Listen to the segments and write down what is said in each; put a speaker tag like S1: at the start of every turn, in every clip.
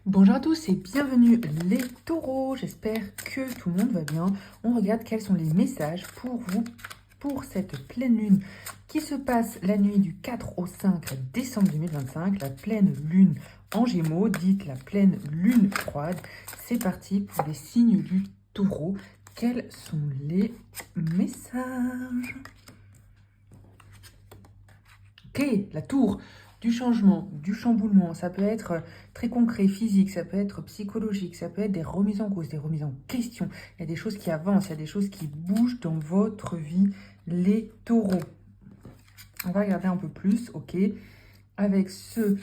S1: Bonjour à tous et bienvenue les taureaux, j'espère que tout le monde va bien. On regarde quels sont les messages pour vous pour cette pleine lune qui se passe la nuit du 4 au 5 décembre 2025, la pleine lune en Gémeaux, dite la pleine lune froide. C'est parti pour les signes du taureau. Quels sont les messages? Ok, la tour, du changement, du chamboulement, ça peut être très concret, physique, ça peut être psychologique, ça peut être des remises en cause, des remises en question. Il y a des choses qui avancent, il y a des choses qui bougent dans votre vie, les taureaux. On va regarder un peu plus, ok, avec ce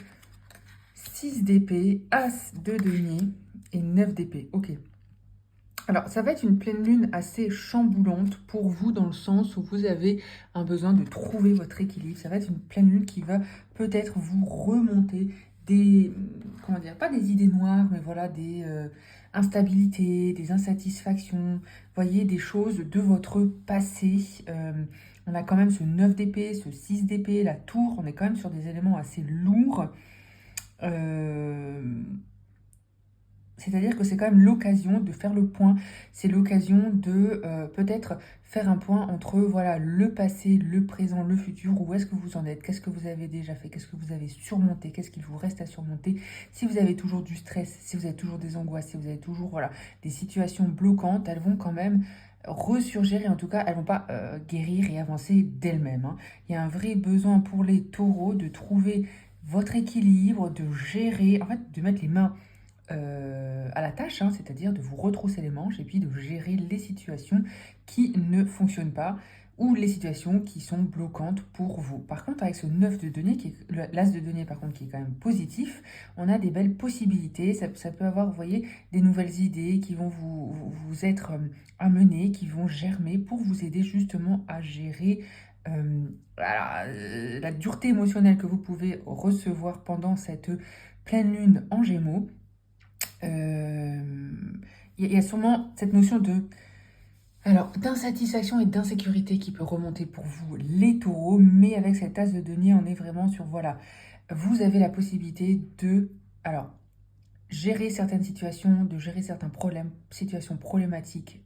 S1: 6 d'épée, As de denier et 9 d'épée, ok. Alors, ça va être une pleine lune assez chamboulante pour vous dans le sens où vous avez un besoin de trouver votre équilibre. Ça va être une pleine lune qui va peut-être vous remonter des, comment dire, pas des idées noires, mais voilà, des instabilités, des insatisfactions, voyez, des choses de votre passé. On a quand même ce 9 d'épée, ce 6 d'épée, la tour, on est quand même sur des éléments assez lourds. C'est-à-dire que c'est quand même l'occasion de faire le point, c'est l'occasion de peut-être faire un point entre voilà, le passé, le présent, le futur, où est-ce que vous en êtes, qu'est-ce que vous avez déjà fait, qu'est-ce que vous avez surmonté, qu'est-ce qu'il vous reste à surmonter, si vous avez toujours du stress, si vous avez toujours des angoisses, si vous avez toujours voilà, des situations bloquantes, elles vont quand même ressurgir et en tout cas elles vont pas guérir et avancer d'elles-mêmes, hein. Il y a un vrai besoin pour les taureaux de trouver votre équilibre, de gérer, en fait de mettre les mains à la tâche, hein, c'est-à-dire de vous retrousser les manches et puis de gérer les situations qui ne fonctionnent pas ou les situations qui sont bloquantes pour vous. Par contre, avec ce 9 de denier, l'as de denier par contre qui est quand même positif, on a des belles possibilités. Ça peut avoir, vous voyez, des nouvelles idées qui vont vous être amenées, qui vont germer pour vous aider justement à gérer la dureté émotionnelle que vous pouvez recevoir pendant cette pleine lune en Gémeaux. Il y a sûrement cette notion de d'insatisfaction et d'insécurité qui peut remonter pour vous les taureaux, mais avec cette as de denier, on est vraiment sur, voilà, vous avez la possibilité de, alors, gérer certaines situations, de gérer certains problèmes, situations problématiques,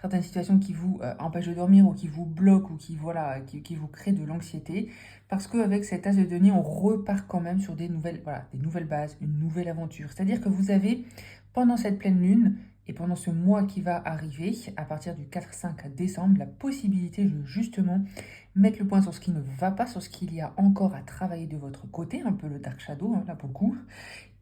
S1: certaines situations qui vous empêchent de dormir ou qui vous bloquent ou qui, voilà, qui vous créent de l'anxiété. Parce qu'avec cette as de denier, on repart quand même sur des nouvelles, voilà, des nouvelles bases, une nouvelle aventure. C'est-à-dire que vous avez, pendant cette pleine lune, et pendant ce mois qui va arriver, à partir du 4-5 décembre, la possibilité de justement mettre le point sur ce qui ne va pas, sur ce qu'il y a encore à travailler de votre côté, un peu le dark shadow, hein, là pour le coup,